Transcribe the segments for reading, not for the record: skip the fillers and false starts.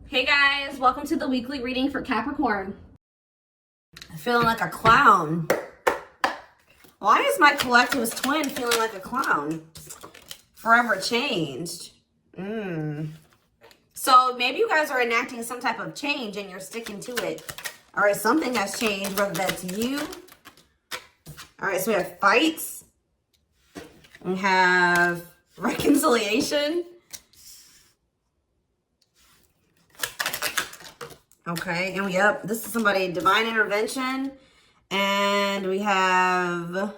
Hey guys, welcome to the weekly reading for Capricorn. I'm feeling like a clown. Why is my collectivist twin feeling like a clown? Forever changed. So maybe you guys are enacting some type of change and you're sticking to it. All right, something has changed, whether that's you. All right, so we have fights. We have reconciliation. Okay, and this is somebody, divine intervention. And we have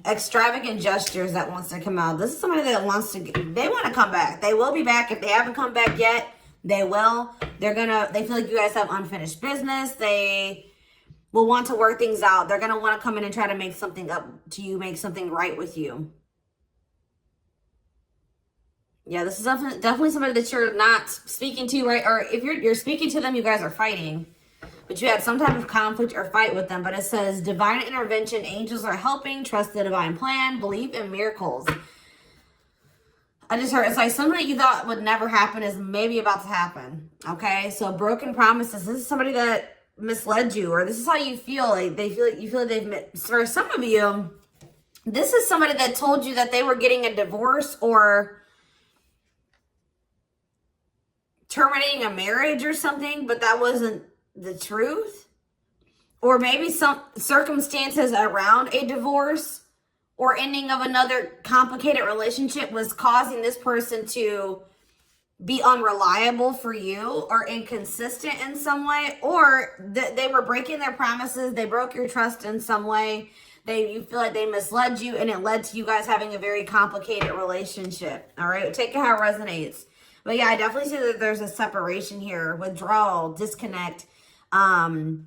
extravagant gestures that wants to come out. This is somebody that wants to, they want to come back. They will be back. If they haven't come back yet, they will. They feel like you guys have unfinished business. They will want to work things out. They're going to want to come in and try to make something up to you, make something right with you. Yeah, this is definitely somebody that you're not speaking to, right? Or if you're speaking to them, you guys are fighting. But you had some type of conflict or fight with them. But it says, divine intervention, angels are helping, trust the divine plan, believe in miracles. I just heard, it's like something that you thought would never happen is maybe about to happen. Okay, so broken promises. This is somebody that misled you, or this is how you feel. Like you feel like they've, for some of you, this is somebody that told you that they were getting a divorce or terminating a marriage or something, but that wasn't the truth. Or maybe some circumstances around a divorce or ending of another complicated relationship was causing this person to be unreliable for you or inconsistent in some way, or they were breaking their promises. They broke your trust in some way. You feel like they misled you, and it led to you guys having a very complicated relationship. All right, take it how it resonates. But yeah, I definitely see that there's a separation here, withdrawal, disconnect. The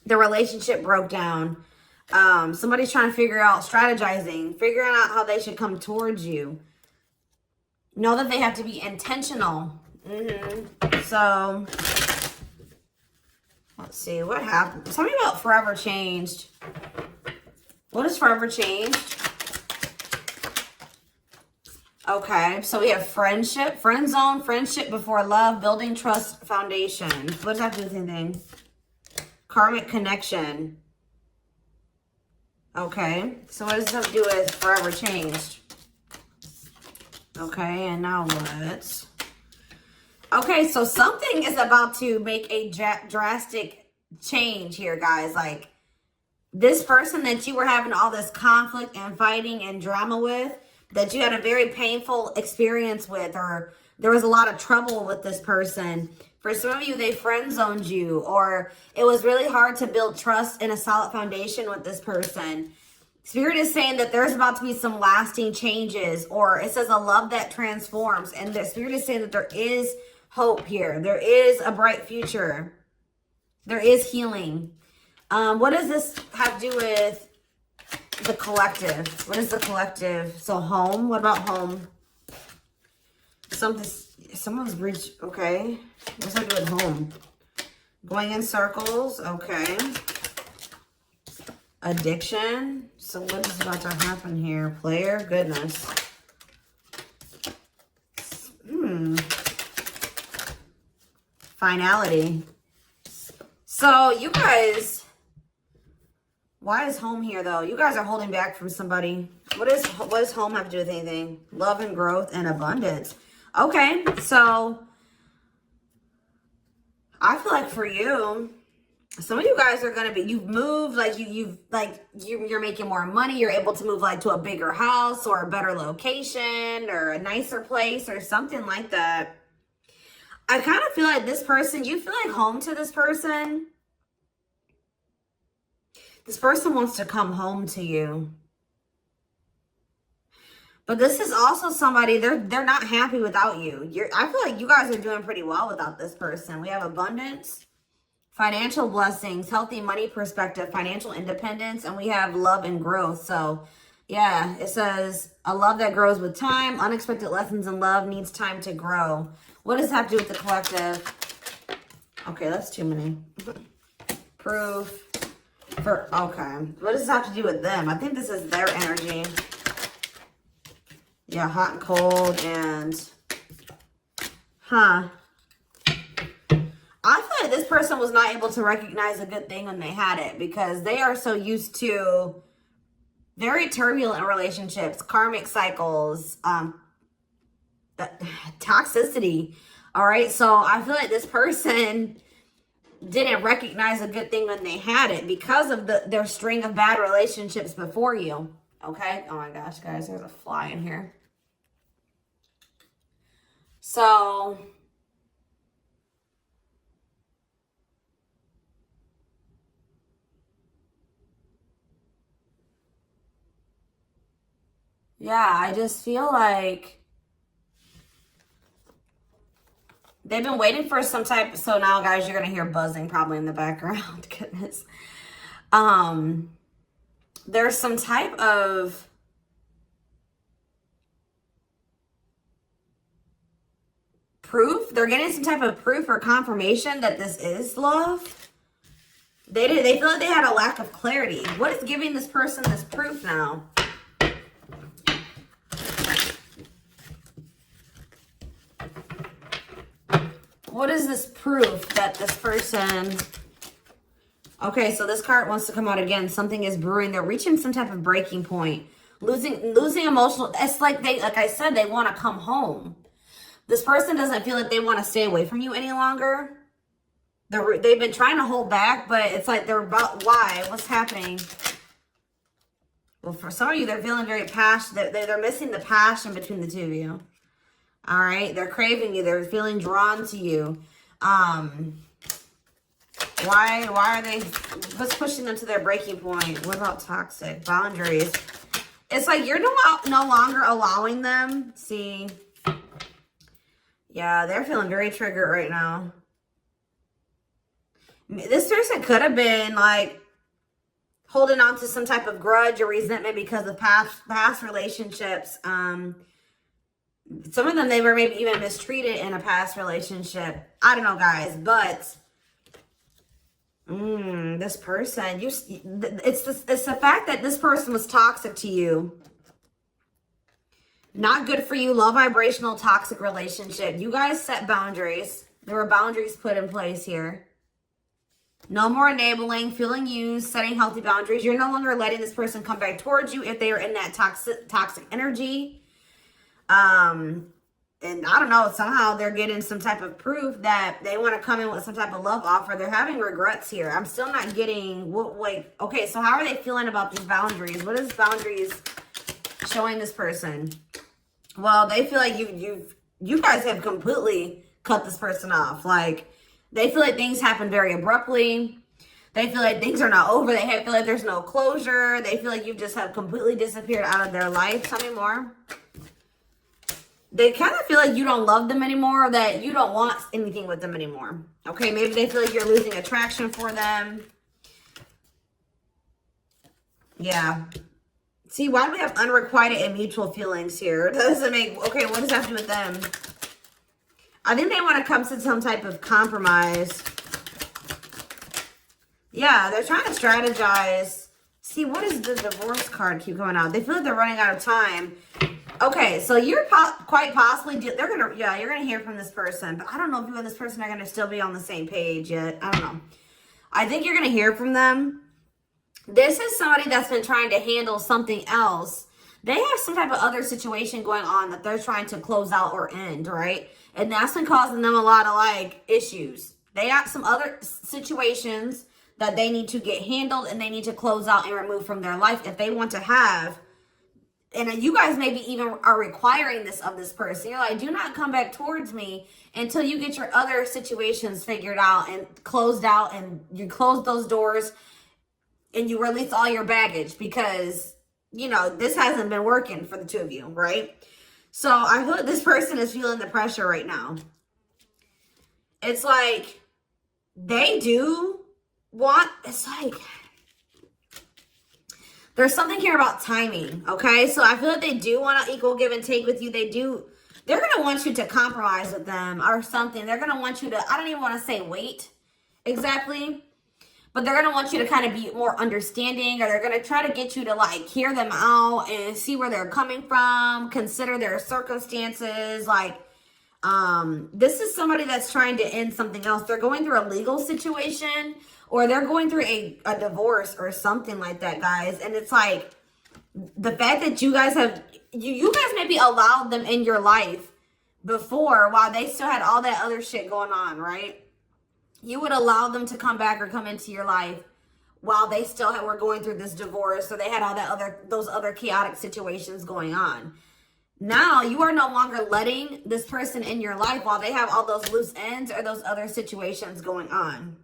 relationship broke down. Somebody's trying to figure out, strategizing, figuring out how they should come towards you. Know that they have to be intentional. So, let's see, what happened? Tell me about forever changed. What is forever changed? Okay, so we have friendship, friend zone, friendship before love, building trust foundation. What does that have to do with anything? Karmic connection. Okay, so what does this have to do with forever changed? Okay, and now what? Okay, so something is about to make a drastic change here, guys. Like, this person that you were having all this conflict and fighting and drama with, that you had a very painful experience with, or there was a lot of trouble with this person. For some of you, they friend zoned you, or it was really hard to build trust and a solid foundation with this person. Spirit is saying that there's about to be some lasting changes, or it says a love that transforms. And the Spirit is saying that there is hope here. There is a bright future. There is healing. What does this have to do with the collective? What is the collective? So home. What about home? Someone's reached. Okay. What's that do with home? Going in circles. Okay. Addiction. So what is about to happen here? Player. Goodness. Finality. So you guys. Why is home here, though? You guys are holding back from somebody. What does home have to do with anything? Love and growth and abundance. Okay, so I feel like for you, some of you guys are going to be, you've moved, like you're making more money. You're able to move like to a bigger house or a better location or a nicer place or something like that. I kind of feel like this person, you feel like home to this person. This person wants to come home to you. But this is also somebody, they're not happy without you. I feel like you guys are doing pretty well without this person. We have abundance, financial blessings, healthy money perspective, financial independence, and we have love and growth. So, yeah, it says a love that grows with time. Unexpected lessons in love needs time to grow. What does that have to do with the collective? Okay, that's too many. Proof. Okay, what does this have to do with them? I think this is their energy. Yeah, hot and cold and Huh. I feel like this person was not able to recognize a good thing when they had it because they are so used to very turbulent relationships, karmic cycles, toxicity. All right. So I feel like this person didn't recognize a good thing when they had it because of their string of bad relationships before you. Okay. Oh my gosh, guys, there's a fly in here. So yeah, I just feel like they've been waiting for some type. So now, guys, you're gonna hear buzzing probably in the background. Goodness. There's some type of proof. They're getting some type of proof or confirmation that this is love. They feel like they had a lack of clarity. What is giving this person this proof now? What is this proof that this person... Okay, so this card wants to come out again. Something is brewing. They're reaching some type of breaking point. Losing emotional... It's like like I said, they want to come home. This person doesn't feel like they want to stay away from you any longer. They've been trying to hold back, but it's like they're about... Why? What's happening? Well, for some of you, they're feeling very passionate. They're missing the passion between the two of you. All right? They're craving you. They're feeling drawn to you. Why are they... What's pushing them to their breaking point? What about toxic? Boundaries. It's like you're no longer allowing them. See? Yeah, they're feeling very triggered right now. This person could have been like holding on to some type of grudge or resentment because of past relationships. Some of them, they were maybe even mistreated in a past relationship. I don't know, guys, but this person, it's the fact that this person was toxic to you. Not good for you. Low vibrational toxic relationship. You guys set boundaries. There were boundaries put in place here. No more enabling, feeling used, setting healthy boundaries. You're no longer letting this person come back towards you if they are in that toxic energy. And I don't know, somehow they're getting some type of proof that they want to come in with some type of love offer. They're having regrets here. I'm still not getting what, like, okay, so how are they feeling about these boundaries? What is boundaries showing this person? Well, they feel like you guys have completely cut this person off. Like, they feel like things happen very abruptly. They feel like things are not over. They feel like there's no closure. They feel like you just have completely disappeared out of their life. Tell me more. They kind of feel like you don't love them anymore, or that you don't want anything with them anymore. Okay, maybe they feel like you're losing attraction for them. Yeah. See, why do we have unrequited and mutual feelings here? That doesn't make... Okay, what does that have to do with them? I think they want to come to some type of compromise. Yeah, they're trying to strategize. See, what is the divorce card keep coming out? They feel like they're running out of time. Okay, so you're quite possibly... you're going to hear from this person. But I don't know if you and this person are going to still be on the same page yet. I don't know. I think you're going to hear from them. This is somebody that's been trying to handle something else. They have some type of other situation going on that they're trying to close out or end, right? And that's been causing them a lot of, like, issues. They got some other situations that they need to get handled and they need to close out and remove from their life if they want to have. And you guys maybe even are requiring this of this person. You're like, do not come back towards me until you get your other situations figured out and closed out, and you close those doors and you release all your baggage, because, you know, this hasn't been working for the two of you, right? So I feel like this person is feeling the pressure right now. It's like they do want, it's like, there's something here about timing, okay? So I feel like they do want an equal give and take with you. They're going to want you to compromise with them or something. They're going to want you to, I don't even want to say wait exactly, but they're going to want you to kind of be more understanding, or they're going to try to get you to, like, hear them out and see where they're coming from, consider their circumstances. Like, This is somebody that's trying to end something else. They're going through a legal situation, or they're going through a divorce or something like that, guys. And it's like, the fact that you guys have, you guys maybe allowed them in your life before while they still had all that other shit going on, right? You would allow them to come back or come into your life while they still were going through this divorce, so they had all that those other chaotic situations going on. Now you are no longer letting this person in your life while they have all those loose ends or those other situations going on.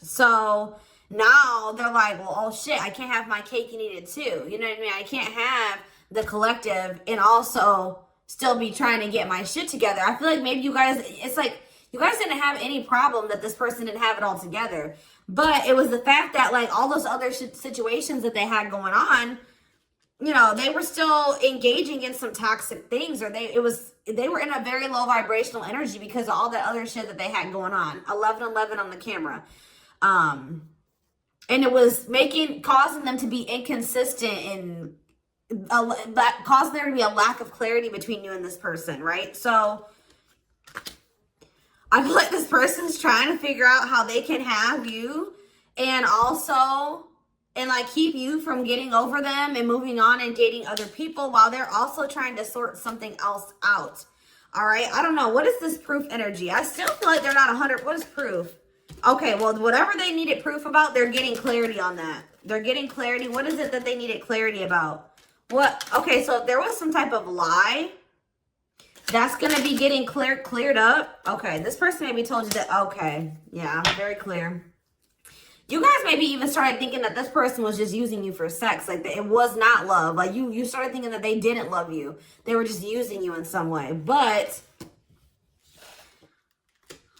So now they're like, well, oh shit, I can't have my cake and eat it too. You know what I mean? I can't have the collective and also still be trying to get my shit together. I feel like maybe you guys, it's like, you guys didn't have any problem that this person didn't have it all together. But it was the fact that, like, all those other situations that they had going on, you know, they were still engaging in some toxic things, or they were in a very low vibrational energy because of all that other shit that they had going on. 1111 on the camera. And it was causing them to be inconsistent and causing there to be a lack of clarity between you and this person, right? So I feel like this person's trying to figure out how they can have you and also, and like keep you from getting over them and moving on and dating other people while they're also trying to sort something else out. All right. I don't know. What is this proof energy? I still feel like they're not 100. What is proof? Okay. Well, whatever they needed proof about, they're getting clarity on that. They're getting clarity. What is it that they needed clarity about? What? Okay. So if there was some type of lie, that's going to be getting cleared up. Okay. This person maybe told you that. Okay. Yeah. Very clear. You guys maybe even started thinking that this person was just using you for sex. Like, it was not love. Like, you started thinking that they didn't love you. They were just using you in some way. But,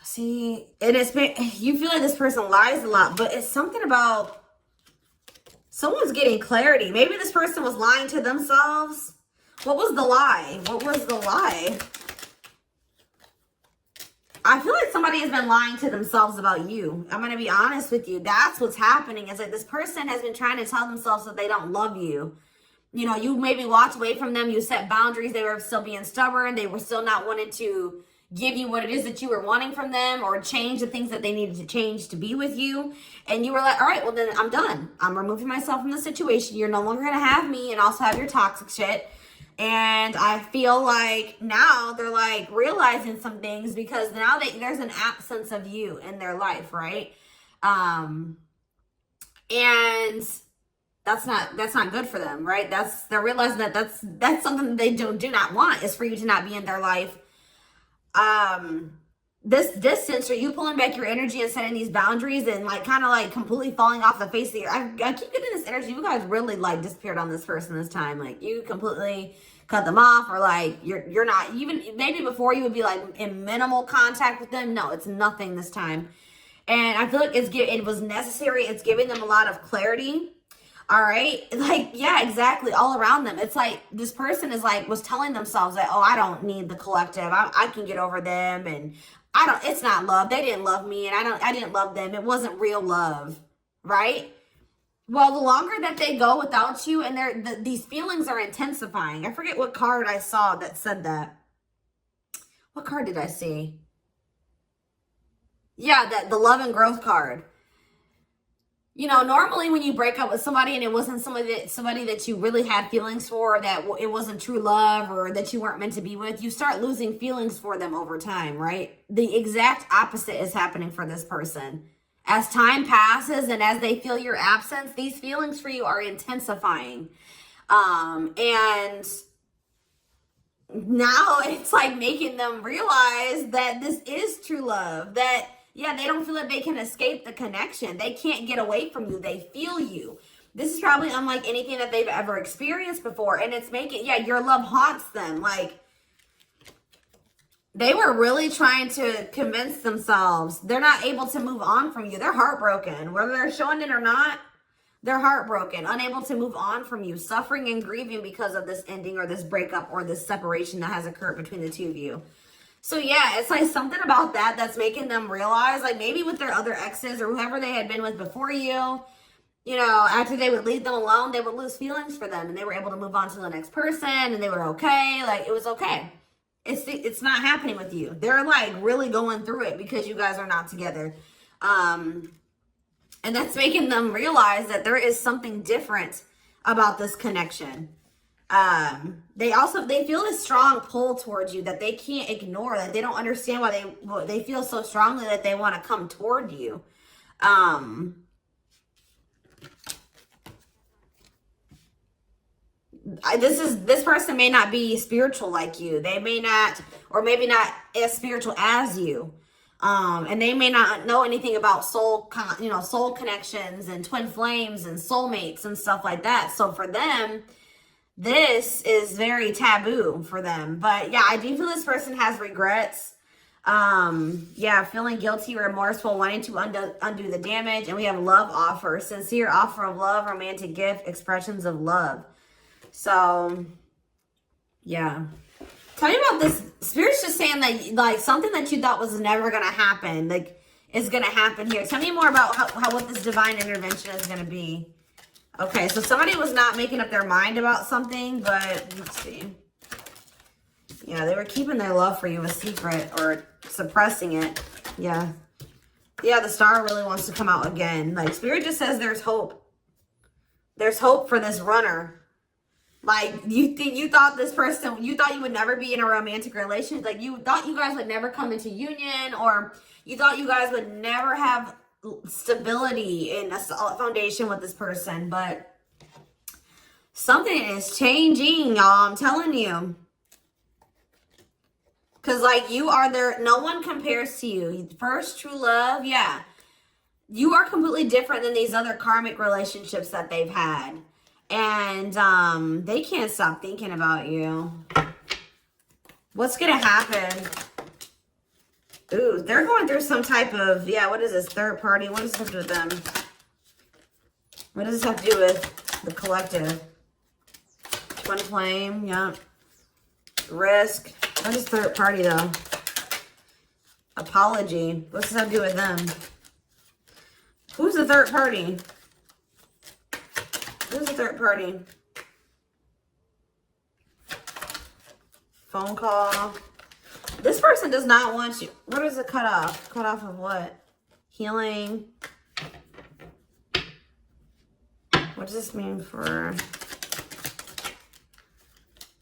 see, you feel like this person lies a lot. But it's something about someone's getting clarity. Maybe this person was lying to themselves. What was the lie? What was the lie? I feel like somebody has been lying to themselves about you. I'm going to be honest with you. That's what's happening. It's like this person has been trying to tell themselves that they don't love you. You know, you maybe walked away from them. You set boundaries. They were still being stubborn. They were still not wanting to give you what it is that you were wanting from them or change the things that they needed to change to be with you. And you were like, all right, well, then I'm done. I'm removing myself from the situation. You're no longer going to have me and also have your toxic shit. And I feel like now they're like realizing some things because now there's an absence of you in their life, right? And that's not good for them, right? They're realizing that that's something that they do not want, is for you to not be in their life. This distance, or you pulling back your energy and setting these boundaries and like kind of like completely falling off the face of the earth. I keep getting this energy. You guys really like disappeared on this person this time. Like, you completely cut them off, or like you're not even, maybe before you would be like in minimal contact with them. No, it's nothing this time. And I feel like it was necessary. It's giving them a lot of clarity. All right. Like, yeah, exactly. All around them. It's like this person was telling themselves that, oh, I don't need the collective. I can get over them. And it's not love. They didn't love me. And I didn't love them. It wasn't real love. Right. Well, the longer that they go without you, and these feelings are intensifying. I forget what card I saw that said that. What card did I see? Yeah, the love and growth card. You know, normally when you break up with somebody and it wasn't somebody that you really had feelings for, or that it wasn't true love, or that you weren't meant to be with, you start losing feelings for them over time, right? The exact opposite is happening for this person. As time passes and as they feel your absence, these feelings for you are intensifying. And now it's like making them realize that this is true love. That, yeah, they don't feel like they can escape the connection. They can't get away from you. They feel you. This is probably unlike anything that they've ever experienced before. And it's making, yeah, your love haunts them. Like, they were really trying to convince themselves they're not able to move on from you. They're heartbroken. Whether they're showing it or not, they're heartbroken, unable to move on from you, suffering and grieving because of this ending or this breakup or this separation that has occurred between the two of you. So yeah, it's like something about that that's making them realize, like maybe with their other exes or whoever they had been with before you, you know, after they would leave them alone, they would lose feelings for them and they were able to move on to the next person and they were okay. Like, it was okay. It's not happening with you. They're like really going through it because you guys are not together. And that's making them realize that there is something different about this connection. They feel this strong pull towards you that they can't ignore, that they don't understand why they feel so strongly that they want to come toward you. This person may not be spiritual like you. They may not, or maybe not as spiritual as you. And they may not know anything about soul connections and twin flames and soulmates and stuff like that. So for them, this is very taboo for them. But yeah, I do feel this person has regrets. Yeah, feeling guilty, remorseful, wanting to undo the damage. And we have love offer, sincere offer of love, romantic gift, expressions of love. So yeah. Tell me about this. Spirit's just saying that, like, something that you thought was never going to happen, like, is going to happen here. Tell me more about what this divine intervention is going to be. Okay, so somebody was not making up their mind about something, but let's see. Yeah, they were keeping their love for you a secret or suppressing it. Yeah. Yeah, the star really wants to come out again. Like, Spirit just says there's hope. There's hope for this runner. Like, you thought this person, you thought you would never be in a romantic relationship. Like, you thought you guys would never come into union, or you thought you guys would never have stability in a solid foundation with this person. But something is changing, y'all. I'm telling you. Because, like, you are there. No one compares to you. First true love, yeah. You are completely different than these other karmic relationships that they've had. And they can't stop thinking about you. What's going to happen? Ooh, they're going through some type of, yeah, what is this? Third party? What does this have to do with them? What does this have to do with the collective? Twin flame, yeah. Risk. What is third party, though? Apology. What's this have to do with them? Who's the third party? Who's the third party? Phone call. This person does not want you. What is a cut off? Cut off of what? Healing. What does this mean for...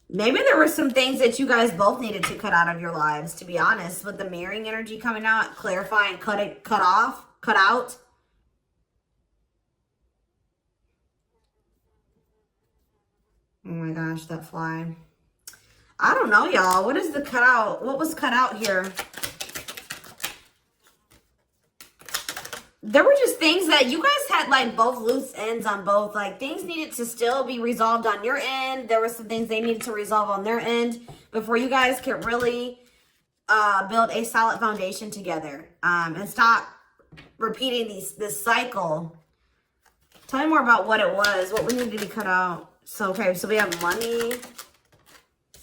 Maybe there were some things that you guys both needed to cut out of your lives, to be honest. With the mirroring energy coming out, clarifying, cut out. Oh my gosh, that fly. I don't know, y'all. What is the cutout? What was cut out here? There were just things that you guys had, like, both loose ends on both. Like, things needed to still be resolved on your end. There were some things they needed to resolve on their end before you guys could really build a solid foundation together. And stop repeating this cycle. Tell me more about what it was. What we needed to be cut out. So, okay, so we have money,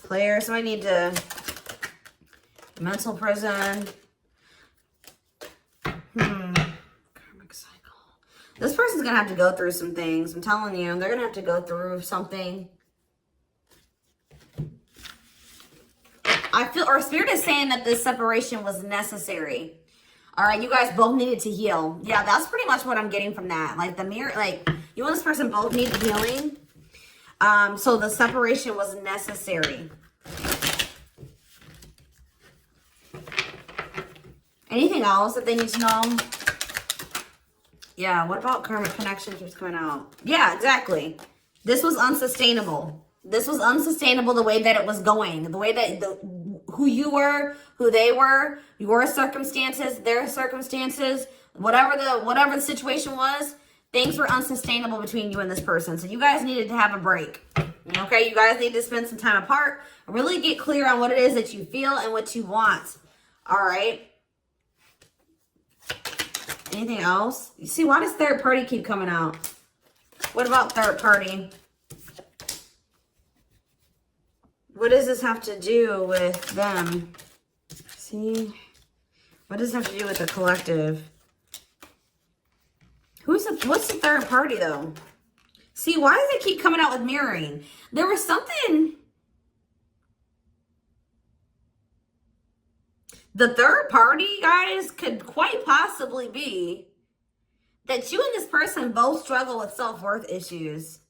player, so I need to, mental prison, karmic cycle. This person's going to have to go through some things. I'm telling you, they're going to have to go through something. I feel, or Spirit is saying that this separation was necessary. All right, you guys both needed to heal. Yeah, that's pretty much what I'm getting from that. Like, the mirror, like, you and this person both needed healing. So the separation was necessary. Anything else that they need to know? Yeah, what about karmic connection keeps coming out? Yeah, exactly. This was unsustainable. This was unsustainable the way that it was going. The way that who you were, who they were, your circumstances, their circumstances, whatever the situation was. Things were unsustainable between you and this person. So you guys needed to have a break. Okay, you guys need to spend some time apart. Really get clear on what it is that you feel and what you want. All right. Anything else? You see, why does third party keep coming out? What about third party? What does this have to do with them? See? What does this have to do with the collective? What's the third party, though? See, why does it keep coming out with mirroring? There was something... The third party, guys, could quite possibly be that you and this person both struggle with self-worth issues.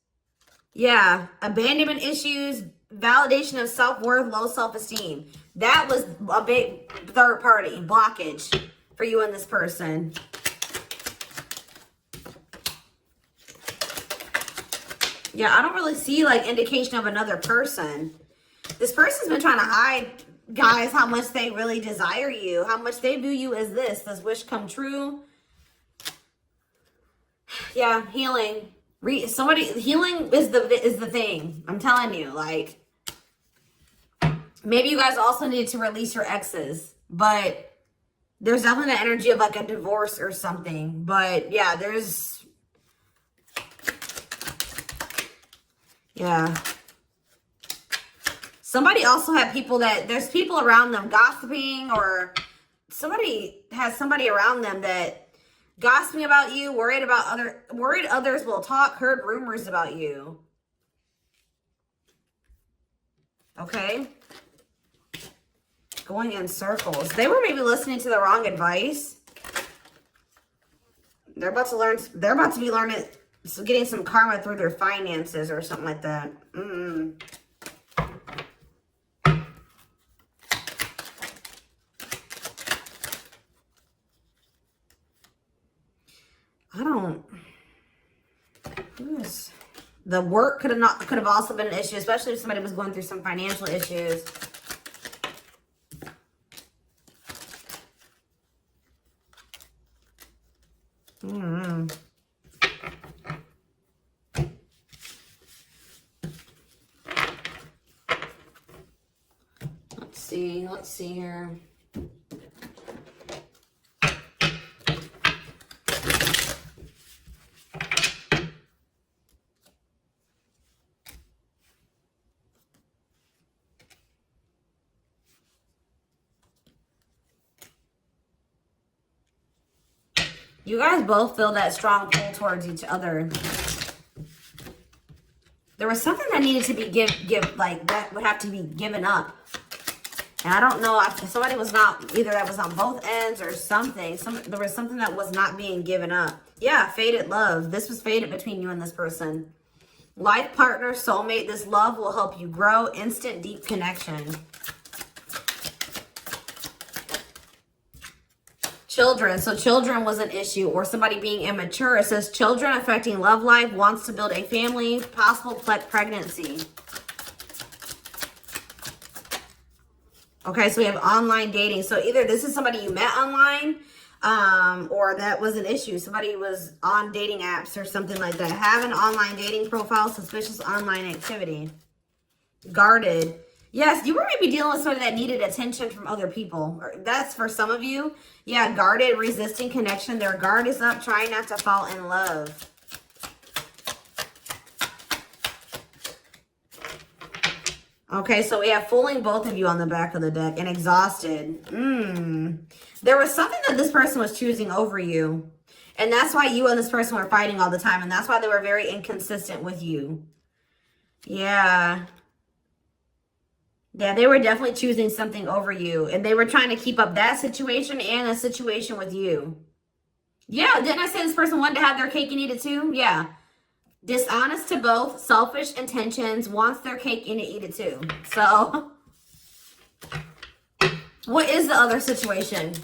Yeah, abandonment issues, validation of self-worth, low self-esteem. That was a big third party blockage for you and this person. Yeah, I don't really see like indication of another person. This person's been trying to hide, guys, how much they really desire you, how much they view you as this wish come true. Yeah, healing. Healing is the thing. I'm telling you, like, maybe you guys also need to release your exes, but there's definitely the energy of like a divorce or something. But yeah, yeah. Somebody also had people there's people around them gossiping, or somebody has somebody around them that gossiping about you, worried others will talk, heard rumors about you. Okay? Going in circles. They were maybe listening to the wrong advice. They're about to be learning, getting some karma through their finances or something like that. The work could have also been an issue, especially if somebody was going through some financial issues. Let's see here. You guys both feel that strong pull towards each other. There was something that needed to be that would have to be given up. And I don't know if somebody was not, either that was on both ends or something. There was something that was not being given up. Yeah, fated love. This was fated between you and this person. Life partner, soulmate. This love will help you grow. Instant, deep connection. Children. So children was an issue, or somebody being immature. It says children affecting love life, wants to build a family, possible pregnancy. Okay, so we have online dating. So either this is somebody you met online, or that was an issue. Somebody was on dating apps or something like that. Have an online dating profile, suspicious online activity. Guarded. Yes, you were maybe dealing with somebody that needed attention from other people. That's for some of you. Yeah, guarded, resisting connection. Their guard is up, trying not to fall in love. Okay, so we have fooling both of you on the back of the deck and exhausted. There was something that this person was choosing over you. And that's why you and this person were fighting all the time. And that's why they were very inconsistent with you. Yeah. Yeah, they were definitely choosing something over you. And they were trying to keep up that situation and a situation with you. Yeah, didn't I say this person wanted to have their cake and eat it too? Yeah. Dishonest to both, selfish intentions, wants their cake and to eat it too. So, what is the other situation?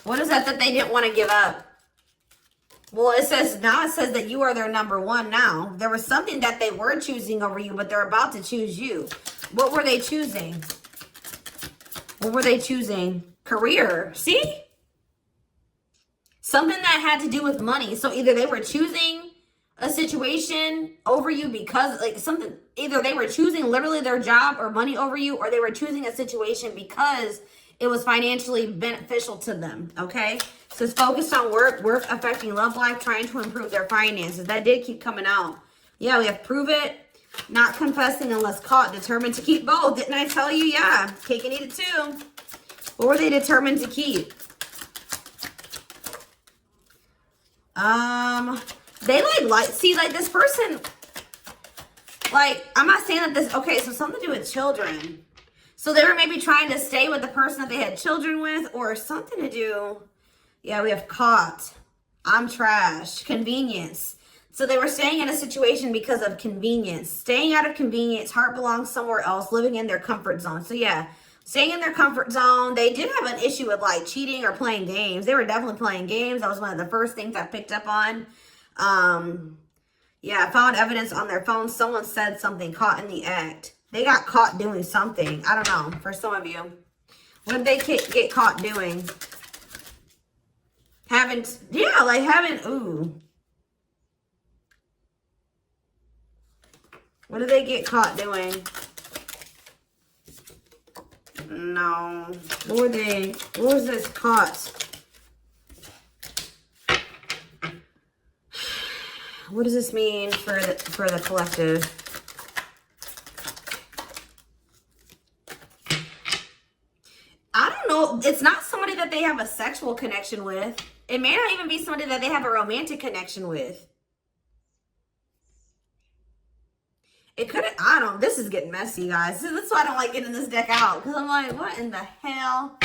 What is that they didn't want to give up? Well, it says that you are their number one now. There was something that they were choosing over you, but they're about to choose you. What were they choosing? What were they choosing? Career. See? Something that had to do with money. So either they were choosing a situation over you because either they were choosing literally their job or money over you, or they were choosing a situation because it was financially beneficial to them. Okay, so it's focused on work affecting love life, trying to improve their finances. That did keep coming out. Yeah, we have prove it, not confessing unless caught, determined to keep both. Didn't I tell you? Yeah, cake and eat it too. What were they determined to keep? They like this person, I'm not saying that this, okay, so something to do with children. So they were maybe trying to stay with the person that they had children with, or something to do. Yeah, we have caught. I'm trash. Convenience. So they were staying in a situation because of convenience. Staying out of convenience. Heart belongs somewhere else. Living in their comfort zone. So yeah, staying in their comfort zone. They did have an issue with like cheating or playing games. They were definitely playing games. That was one of the first things I picked up on. Yeah, I found evidence on their phone. Someone said something, caught in the act. They got caught doing something. I don't know. For some of you. What did they get caught doing? Ooh. What did they get caught doing? No. What was this caught? What does this mean for the collective? I don't know. It's not somebody that they have a sexual connection with. It may not even be somebody that they have a romantic connection with. It could have, I don't, this is getting messy, guys. That's why I don't like getting this deck out. Because I'm like, what in the hell?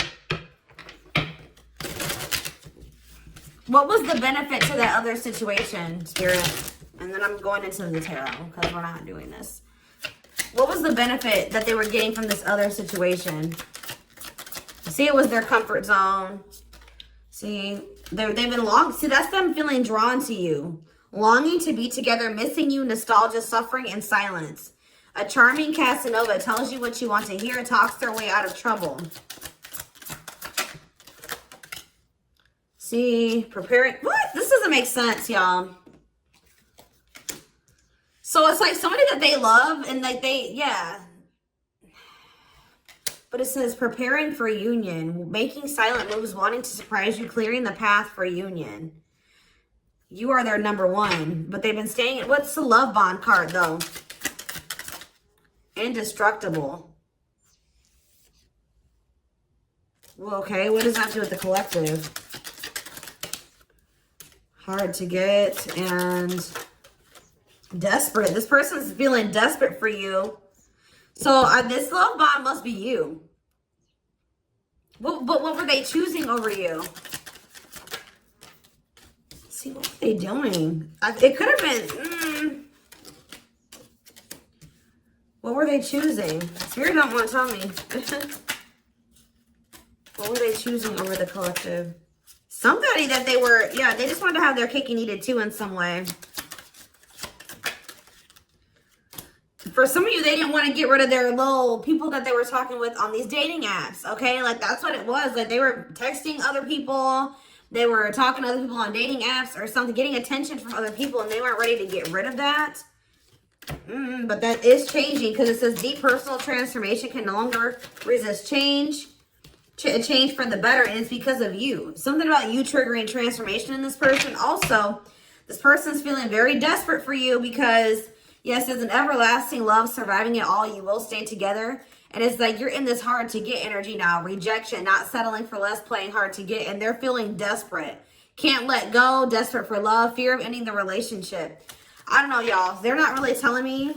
What was the benefit to that other situation, Spirit? And then I'm going into the tarot because we're not doing this. What was the benefit that they were getting from this other situation? See, it was their comfort zone. See, they've been long. See, that's them feeling drawn to you. Longing to be together, missing you, nostalgia, suffering, and silence. A charming Casanova tells you what you want to hear, talks their way out of trouble. See, preparing. What? This doesn't make sense, y'all. So it's like somebody that they love and like yeah. But it says preparing for union, making silent moves, wanting to surprise you, clearing the path for union. You are their number one, but they've been staying. What's the love bond card though? Indestructible. Well, okay, what does that have to do with the collective? Hard to get and desperate. This person's feeling desperate for you. So this love bond must be you. But what were they choosing over you? Let's see, what were they doing? It could have been... What were they choosing? Spirit don't want to tell me. What were they choosing over the collective? Somebody that they were... Yeah, they just wanted to have their cake and eat it too in some way. For some of you, they didn't want to get rid of their little people that they were talking with on these dating apps, okay? Like, that's what it was. Like, they were texting other people. They were talking to other people on dating apps or something, getting attention from other people, and they weren't ready to get rid of that. But that is changing because it says deep personal transformation can no longer resist change. Change for the better, and it's because of you. Something about you triggering transformation in this person. Also, this person's feeling very desperate for you because... Yes, it's an everlasting love, surviving it all. You will stay together. And it's like you're in this hard to get energy now. Rejection, not settling for less, playing hard to get. And they're feeling desperate. Can't let go, desperate for love, fear of ending the relationship. I don't know, y'all. They're not really telling me.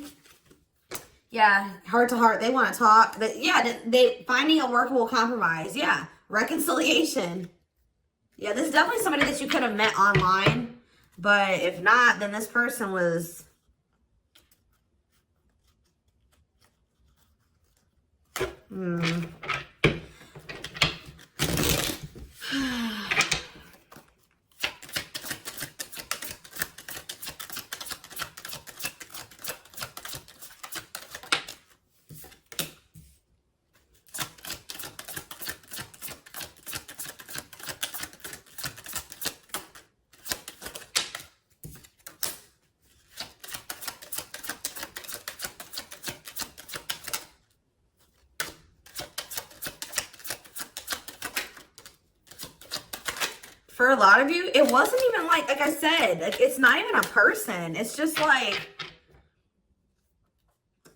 Yeah, heart to heart. They want to talk. But yeah, they finding a workable compromise. Yeah, reconciliation. Yeah, this is definitely somebody that you could have met online. But if not, then this person was... For a lot of you, it wasn't even like I said, like it's not even a person. It's just like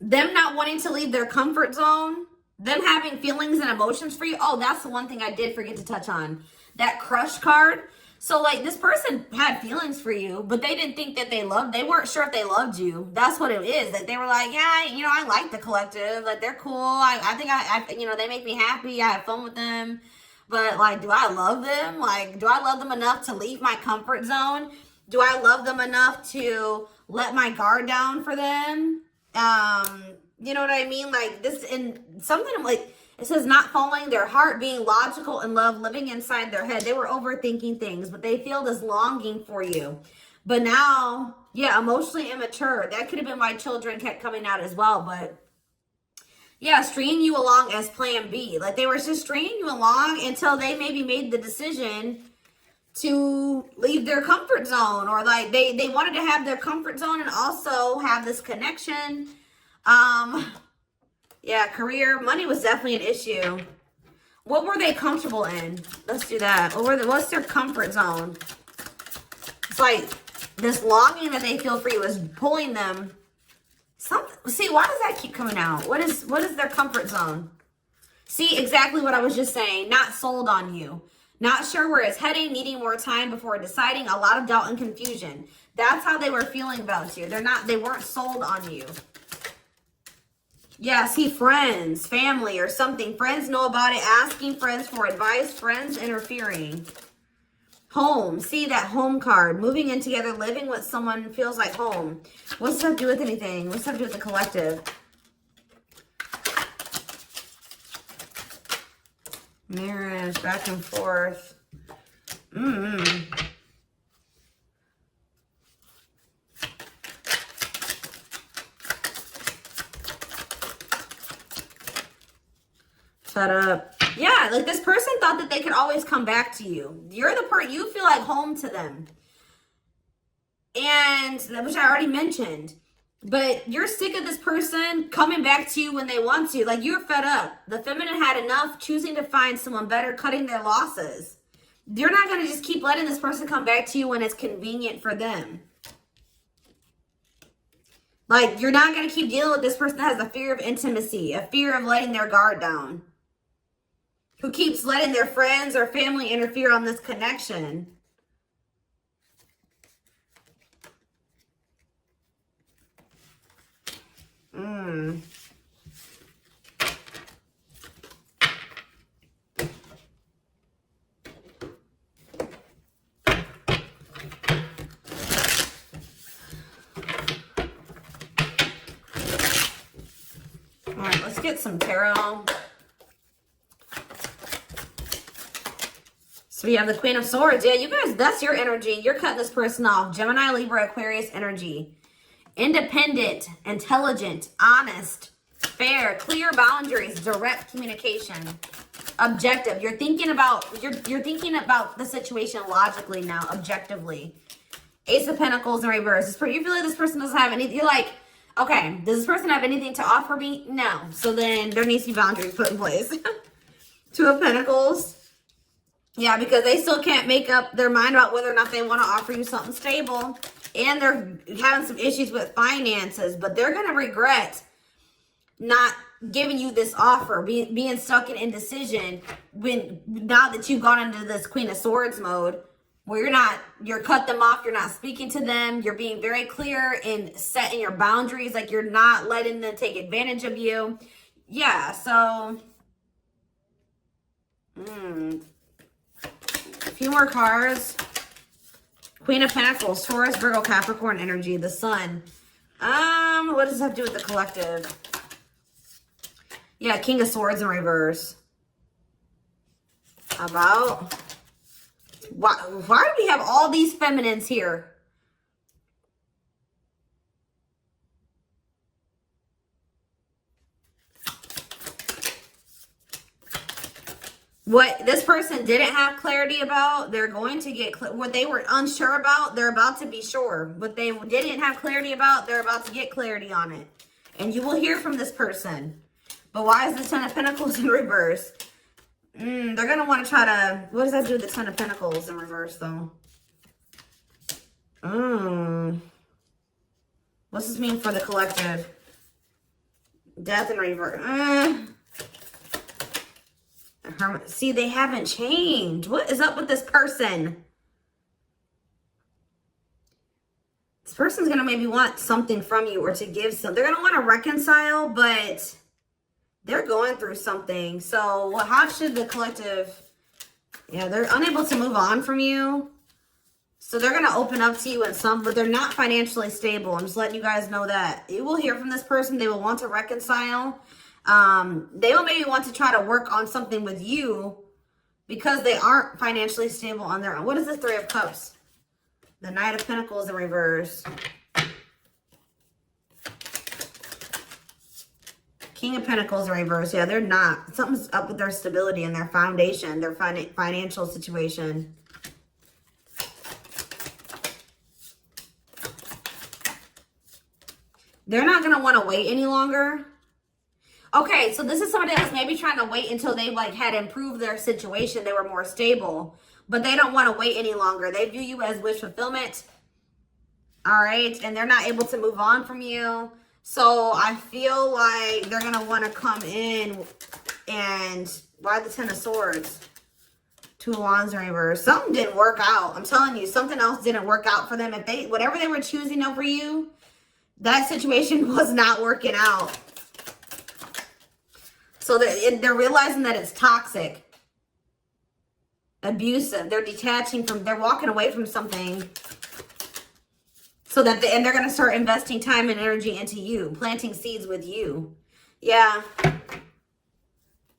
them not wanting to leave their comfort zone, them having feelings and emotions for you. Oh, that's the one thing I did forget to touch on. That crush card. So, like, this person had feelings for you, but they didn't think that they weren't sure if they loved you. That's what it is. Like, they were like, yeah, you know, I like the collective. Like, they're cool. I think you know, they make me happy. I have fun with them. But, like, do I love them? Like, do I love them enough to leave my comfort zone? Do I love them enough to let my guard down for them? You know what I mean? Like, this, and something like, it says not following their heart, being logical in love, living inside their head. They were overthinking things, but they feel this longing for you. But now, yeah, emotionally immature. That could have been why children kept coming out as well. But yeah, stringing you along as plan B. Like, they were just stringing you along until they maybe made the decision to leave their comfort zone, or like they wanted to have their comfort zone and also have this connection. Yeah, career, money was definitely an issue. What were they comfortable in? Let's do that. What's their comfort zone? It's like this longing that they feel for you is pulling them. See, why does that keep coming out? What is their comfort zone? See, exactly what I was just saying. Not sold on you. Not sure where it's heading, needing more time before deciding, a lot of doubt and confusion. That's how they were feeling about you. They weren't sold on you. Yeah, see, friends, family, or something. Friends know about it, asking friends for advice, friends interfering. Home, see that home card. Moving in together, living with someone feels like home. What's that have to do with anything? What's that have to do with the collective? Marriage, back and forth. Shut up. Yeah, like this person thought that they could always come back to you. You're the part, you feel like home to them. And, which I already mentioned. But you're sick of this person coming back to you when they want to. Like, you're fed up. The feminine had enough, choosing to find someone better, cutting their losses. You're not going to just keep letting this person come back to you when it's convenient for them. Like, you're not going to keep dealing with this person that has a fear of intimacy, a fear of letting their guard down, who keeps letting their friends or family interfere on this connection. All right, let's get some tarot. So we have the Queen of Swords. Yeah, you guys, that's your energy. You're cutting this person off. Gemini, Libra, Aquarius energy. Independent, intelligent, honest, fair, clear boundaries, direct communication, objective. You're thinking about the situation logically now, objectively. Ace of Pentacles in reverse. You feel like this person doesn't have anything. You're like, okay, does this person have anything to offer me? No. So then there needs to be boundaries put in place. Two of Pentacles. Yeah, because they still can't make up their mind about whether or not they want to offer you something stable. And they're having some issues with finances. But they're going to regret not giving you this offer, being stuck in indecision now that you've gone into this Queen of Swords mode, where you're cut them off, you're not speaking to them, you're being very clear and setting your boundaries, like you're not letting them take advantage of you. Yeah, so a few more cards. Queen of Pentacles, Taurus, Virgo, Capricorn energy, the Sun. What does that have to do with the collective? Yeah, King of Swords in reverse. About why do we have all these feminines here? What this person didn't have clarity about, they're going to get what they were unsure about, they're about to be sure. What they didn't have clarity about, they're about to get clarity on it. And you will hear from this person. But why is the Ten of Pentacles in reverse? They're going to want to try to... What does that do with the Ten of Pentacles in reverse, though? What's this mean for the collective? Death in reverse. See, they haven't changed. What is up with this person? This person's going to maybe want something from you or to give some. They're going to want to reconcile, but they're going through something. So how should the collective... Yeah, they're unable to move on from you. So they're going to open up to you in some, but they're not financially stable. I'm just letting you guys know that. You will hear from this person. They will want to reconcile. They will maybe want to try to work on something with you because they aren't financially stable on their own. What is the Three of Cups? The Knight of Pentacles in reverse. King of Pentacles in reverse. Yeah, they're not. Something's up with their stability and their foundation, their financial situation. They're not going to want to wait any longer. Okay, so this is somebody that was maybe trying to wait until they like had improved their situation. They were more stable, but they don't want to wait any longer. They view you as wish fulfillment. All right, and they're not able to move on from you. So I feel like they're going to want to come in and... Why the Ten of Swords? Two of Wands in reverse. Something didn't work out. I'm telling you, something else didn't work out for them. If they, whatever they were choosing over you, that situation was not working out. So they're realizing that it's toxic, abusive. They're detaching from, they're walking away from something. So that, and they're going to start investing time and energy into you, planting seeds with you. Yeah.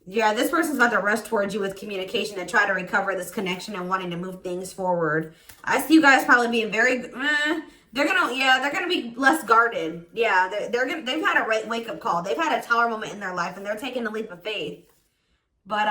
Yeah, this person's about to rush towards you with communication and try to recover this connection and wanting to move things forward. I see you guys probably being very, they're gonna be less guarded. Yeah, they've had a wake-up call. They've had a tower moment in their life and they're taking a leap of faith. But